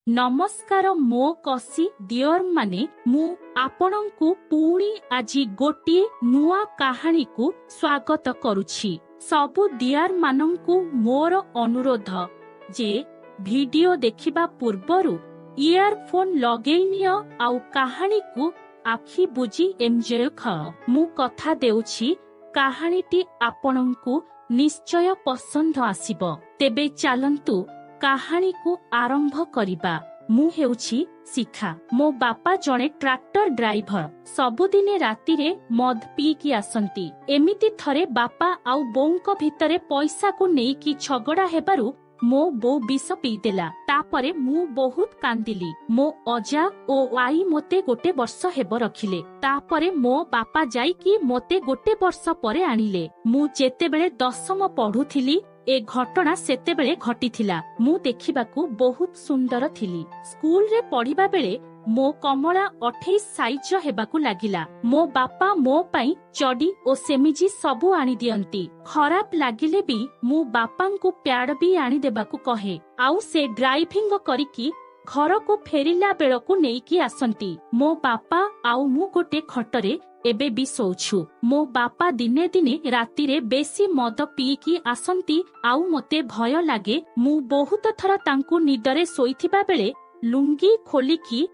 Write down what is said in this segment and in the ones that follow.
नमस्कार मो कसी डियर माने मु आपणंकु पुणी आजी गोटिए नुआ कहानी को स्वागत करुछि। सबु डियर मानंकु मोर अनुरोध जे वीडियो देखिबा पूर्वरु इयरफोन लगेई नियो आउ कहानी को आखि बुझी एंजॉय कर। मु कथा देउछि कहानीटी आपणंकु निश्चय पसंद आसिबो। तेबे चालंतु कहानी को आरंभ करिबा। मु हेउछि शिखा। मो बापा जणे ट्रैक्टर ड्राइवर। सबुदिने राति रे मद पी की आसंती। एमिति थरे बापा आउ बोउंको भितरे पैसा को नेई की झगड़ा हेबारु मो बो विष पी देला। तापरे मु बहुत कांदिली। मो अजा ओ आई मोते गोटे वर्ष हेब रखिले। तापरे मो बापा जाई की मोते गोटे वर्ष परे आनिले। मु जेतेबेले 10म पढुथिली ए घटना सेतेबेले घटिथिला। मु देखिबाकू बहुत सुंदर थिली। स्कूल रे पढ़िबा बेले मो कमला 28 साइज हेबाकू लागिला। मो बापा मो पाई चडी ओ सेमिजी सबु आनी दियंती। खराब लागिले भी मु बापांकू प्याड भी आनी देबाकू कहे। आउ से ड्राइविंग करिकी घर को फेरिला बेलकू नेईकी आसंती। मो बापा आउ मु गोटे खटरे एबे भी सोछु। मो बापा दिने दिने राति रे बेसी मद पीकी आसंती। आउ मते भय लागे। मु बहुत थर तांकू निदरे सोईथिबा बेले लुंगी खोलिकी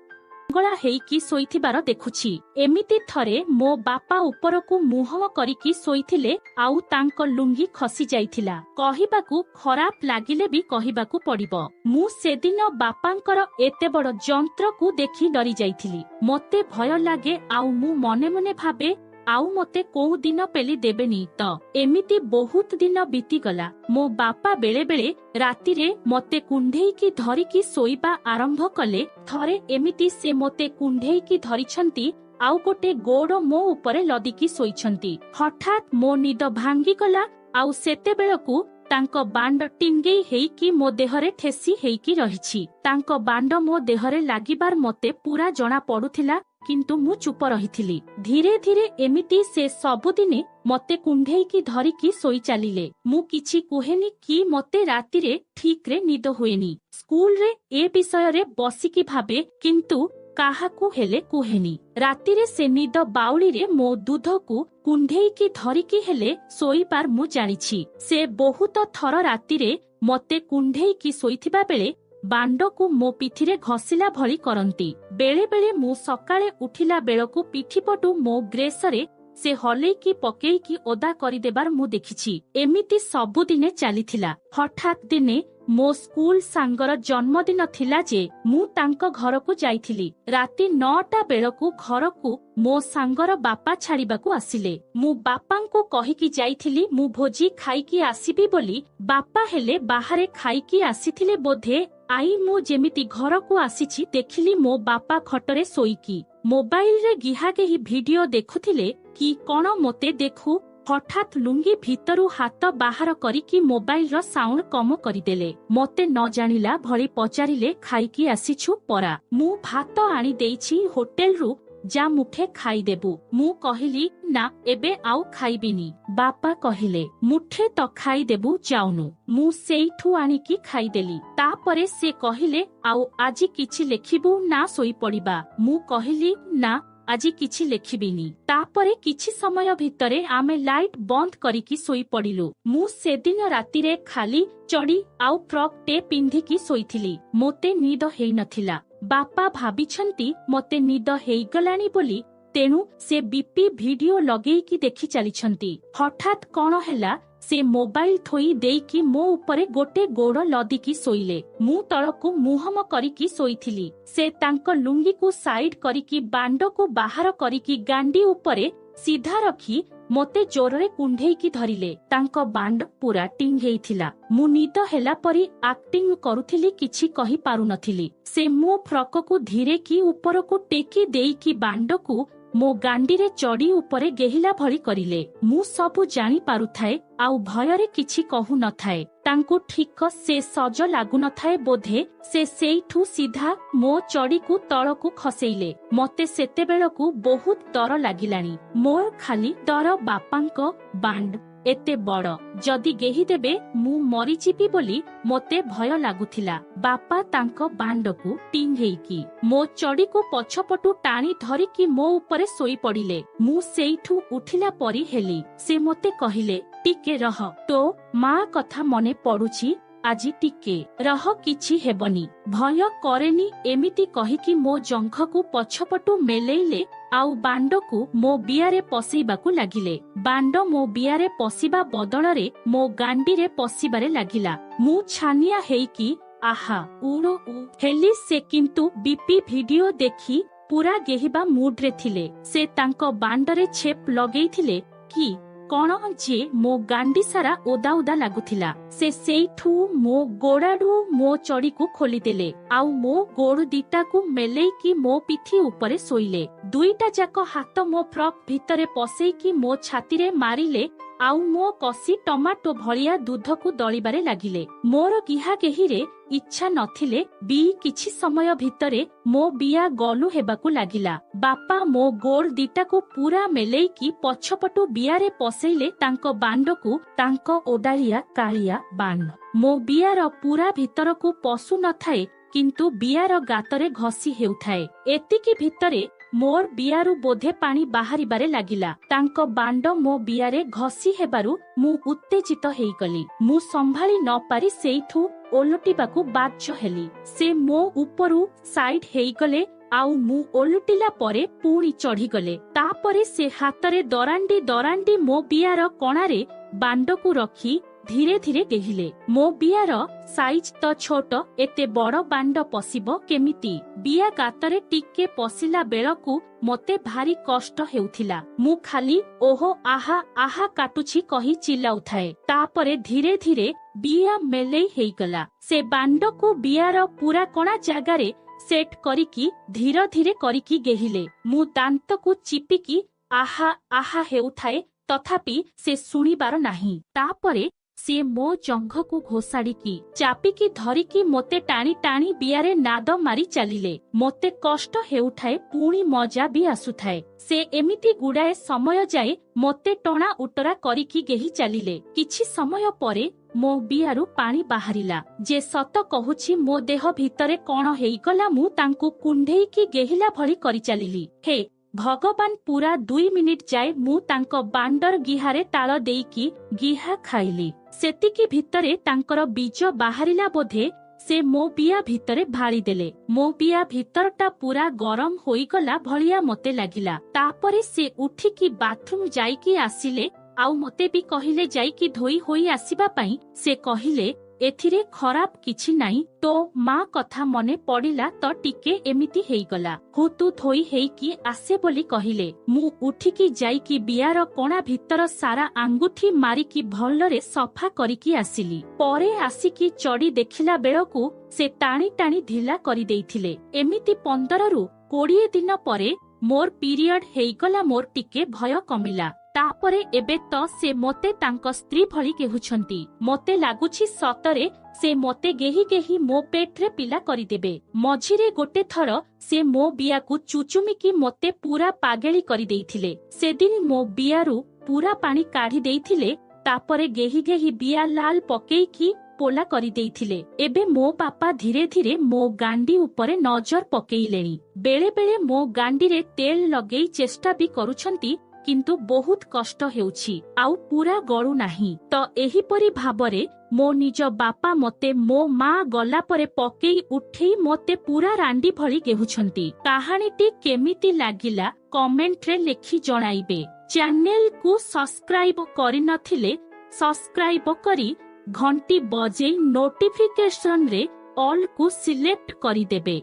गला हेइकी सोईथिबार देखुछि। एमिति थरे मो बापा उपरकू मुहम करिकी सोईथिले आउ तांको लुंगी खसी जाइथिला। कहिबाकू खराब लागिले भी कहिबाकू पड़िबो। मु सेदिन बापांकर एते बड़ जंत्र को देखि डरी जाइथिली। मते भय लागे आउ मु मने मने भाबे आउ मते कोउ दिन पेली देबेनी त। एमिति बहुत दिन बीती गला। मो बापा बेले बेले राति रे मते कुंढेई की धरी की सोईबा आरंभ कले। थरे एमिति से मते कुंढेई की धरिछंती आउ गोटे गोड़ मो उपरे लदिकी सोईछंती। हठात मो निद भांगी गला। आउ सेते बेलकू तांको बांड टिंगेई हेइकी मो देहरे ठेसी हेइकी रहिछि। तांको बांड मो देहरे लागिबार मते पूरा जणा पडुथिला। किंतु मु चुप रहिथिली। धीरे धीरे एमिति से सबुदिने मते कुंढेई की धरिकी सोई चालिले। मु किछि कुहेनी कि मते राति रे ठीक रे निद हुएनी। स्कूल रे ए विषय रे बसिकी भाबे किंतु काहाकू हेले कुहेनी। राति रे से निद बाउली रे मो दूध को कुंढेई की धरिकी हेले सोईबार मु जानिछि। से बहुत थर राति रे मते कुंढेई की सोईथिबा बेले बांड को मो पिठिरे घसिला भली करंती। बेले बेले मु सकाळे उठिला बेलकू पिठिपटू मो ग्रेसरे से हलेकी पकेईकी ओदा करि देबार मु देखिछि। एमिति सबुदिने चालिथिला। हठात दिने मो स्कूल सांगर जन्मदिन थिला जे मु तांको घरकू जाइथिली। राति 9टा बेलकू घरकू मो सांगर बापा छाड़िबाकू आसिले। मु बापांकू कहिकी जाइथिली मु भोजी खाइकी आसीबी बोली। बापा हेले बाहारे खाइकी आसीथिले बोधे। आई मु जेमिति घरकू आसीछि देखिली मो बापा खटरे सोईकी मोबाइल रे गिहागेही वीडियो देखुथिले कि कोन मोते देखु। हठात लुंगी भीतरु हाथ बाहर करिकी मोबाइल रो साउंड कम करिदेले। मते न जानिला भली पचारिले खाइकी आसीछु परा। मु भात आनी देइछि होटेल रु जा मुठे खाई देबु। मु कहिली ना एबे आउ खाइबिनी। बापा कहिले मुठे तो खाई देबु जाउनु। मु सेइठु आनिकी खाइदेली। तापरे से कहिले आउ आजी किछि लेखिबु ना सोई पड़िबा। मु कहिली ना आजी किछि लेखिबिनी। तापरे किछि समय भितरे आमे लाइट बंद करिकी सोई पड़िलु। मु सेदिन राति रे खाली चडी आउ फ्रॉक टे पिंधिकी सोईथिली। मोते निद हेई नथिला। बापा भाबिछंती मते निद हेइगलानी बोली। तेणु से बीपी वीडियो लगेईकी देखि चलिछंती। हठात कोन हैला से मोबाइल थोई देईकी मो उपरे गोटे गोड़ लदिकी सोइले। मु तळकू मुहम करिकी सोईथिली। से तांको लुंगी को साइड करिकी बांड को बाहर करिकी गांडी उपरे सीधा रखी मोते जोररे कुंढेईकी धरिले। तांको बांड पूरा टिंगेई थिला। मु निद हेला परी एक्टिंग करुथिली किछि कहि पारु नथिली। से मो फ्रॉक को धीरे की ऊपर को टेकी देईकी बांड को मो गांडी रे चढ़ी उपरे गेहिला भली करिले। मु सबु जानी पारुथाए आउ भयरे किछि कहु नथाए। तांकु ठीक से सज लागु नथाए बोधे। से सेइठु सीधा मो चढ़ी को तळकू खसेइले। मते सेते बेलकू बहुत डर लागिलानी। मोर खाली डर बापांको बांड एते बड़ जदि गेही देबे मु मरीजिबी बोली मोते भय लागुथिला। बापा तांको बांडकू टिंघेईकी मो चढ़ीकू पछपटू टाणी धरिकी मो उपरे सोई पड़िले। मु सेइठू उठिला परी हेली। से मोते कहिले टिके रह, तो माँ कथा मने पड़ुछि, आजी टिके रह, किछि हेबनी, भय करेनी एमिति कहिकी मो जंघकू पछपटू मेलेइले आउ बांडकू मो बियारे पसेइबाकू लागिले। बांड मो बियारे पसिबा बदଳରେ मो गांडीरे पसिबारे लागिला। मु छानिया हेइकी आहा उड़ो हेली। से किंतु बीपी वीडियो देखी पूरा गेहिबा मूड्रे थिले। से तांको बांडरे छेप लगेइथिले कि कौन जे मो गांडी सारा ओदा ओदा लागुथिला। से सेइठू मो गोड़ाडू मो चढ़ी को खोलीदेले आउ मो गोड़ दिटा को मेलेई की मो पिठी उपरे सोइले। दुईटा जाक हाथ मो फ्रॉक भितरे पसेई की मो छाती रे मारिले आउ मो कसी टमाटो भलिया दूध को दलिबारे लागिले। मोर गिहा गेहिरे इच्छा नथिले बी किछि समय भितरे मो बिया गलु हेबाकू लागिला। बापा मो गोड़ दिटा को पूरा मेलेई की पछपटू बियारे पसेइले तांको बांडकू तांको ओडालिया कालिया बाण। मो बियार पूरा भितर को पशु नथाए किंतु बियार गातरे घसी हेउथाए। एतिकी भितरे मोर बियारू बोधे पानी बाहरिबारे लागिला। तांको बांड मो बियारे घसी हेबारू मु उत्तेजित हेइगली। मु संभाली न पारी सेइठू ओलटिबाकू बाध्य हेली। से मो उपरू साइड हेइगले आउ मु ओलटिला परे पुणी चढ़ीगले। तापरे से हातरे दरांडी दरांडी मो बियार कणारे बांडकू रखी धीरे धीरे गेहिले। मो बियार साइज तो छोट, एते बड़ बांड पसिबो केमिति? बिया गातरे टिके पसिला बेलकू मते भारी कष्ट हेउथिला। मु खाली ओहो आहा आहा काटुछि कही चिल्लाउथाए। तापरे धीरे धीरे बिया मेलेई हेइगला। से बांडकू बियार पूरा कणा जागारे सेट करिकी धीरे धीरे करिकी गेहिले। मु दांतकू चिपिकी आहा आहा हेउथाए, तथापि से सुनिबार नाही। तापरे से मो जंघकू घोषाड़ीकी चापिकी धरिकी मोते टाणी टाणी बियारे नाद मारी चलिले। मोते कष्ट हेउठाए, पुणी मजा भी आसुथाए। से एमिति गुड़ाए समय जाए मोते टणा उटरा करिकी गेही चलिले। किछि समय परे मो बियारू पानी बाहरिला। जे सत कहुछि मो देह भितरे कौन हेइगला मु तांकू कुंढेईकी गेहिला भली करि चलिली। हे भगवान, पूरा 2 मिनिट जाए मु तांको बांडर गिहारे ताଳ देईकी गिहा खाइली। सेतिकी भितरे तांकर बीज बाहरिला बोधे। से मो बिया भितरे भाड़ी देले। मो बिया भितरटा पूरा गरम होइगला भलिया मते लागिला। तापरे से उठिकी बाथरूम जाइकी आसिले आउ मते भी कहिले जाइकी धोई होई आसीबा पई। से कहिले एथिरे खराब किछि नाई, तो माँ कथा मने पड़िला तो टिके एमिति हेइगला। हुतु धोई हेइकी आसे बोली कहिले। मु उठिकी जाइकी बियार कणा भितर सारा आंगुठी मारिकी भलरे सफा करिकी आसिली। परे आसिकी चढ़ी देखिला बेलकू से टाणी टाणी ढिला करि देइथिले। एमिति 15 रु 20 दिन परे मोर पीरियड हेइगला। मोर टिके भय कमिला। तापरे एबे तो से मोते तांको स्त्री भली केहुछंती। मोते लागुछि सतरे से मोते गेही गेही मो पेट्रे पिला करिदेबे। मझिरे गोटे थर से मो बियाकू चुचुमिकी मोते पूरा पागेली करि देइथिले। सेदिन मो बियारू पूरा पानी काढ़ी देइथिले। तापरे गेही गेही बिया लाल पकेईकी पोला करि देइथिले। एबे मो बापा धीरे धीरे मो गांडी उपरे नजर पकेइलेनी। बेले बेले मो गांडी रे तेल लगेई चेष्टा भी करूछंती, किंतु बहुत कष्ट हेउछि आउ पूरा गळु नाही। तो एही परी भाबरे मो निज बापा मते मो माँ गला परे पकेई उठेई मते पूरा रांडी भली गेहुछंती। कहानीटी केमिति लागिला कमेंट रे लेखि जणाइबे। चैनल को सब्सक्राइब करि नथिले सब्सक्राइब करी घंटी बजेई नोटिफिकेशन रे ऑल को सिलेक्ट करि देबे।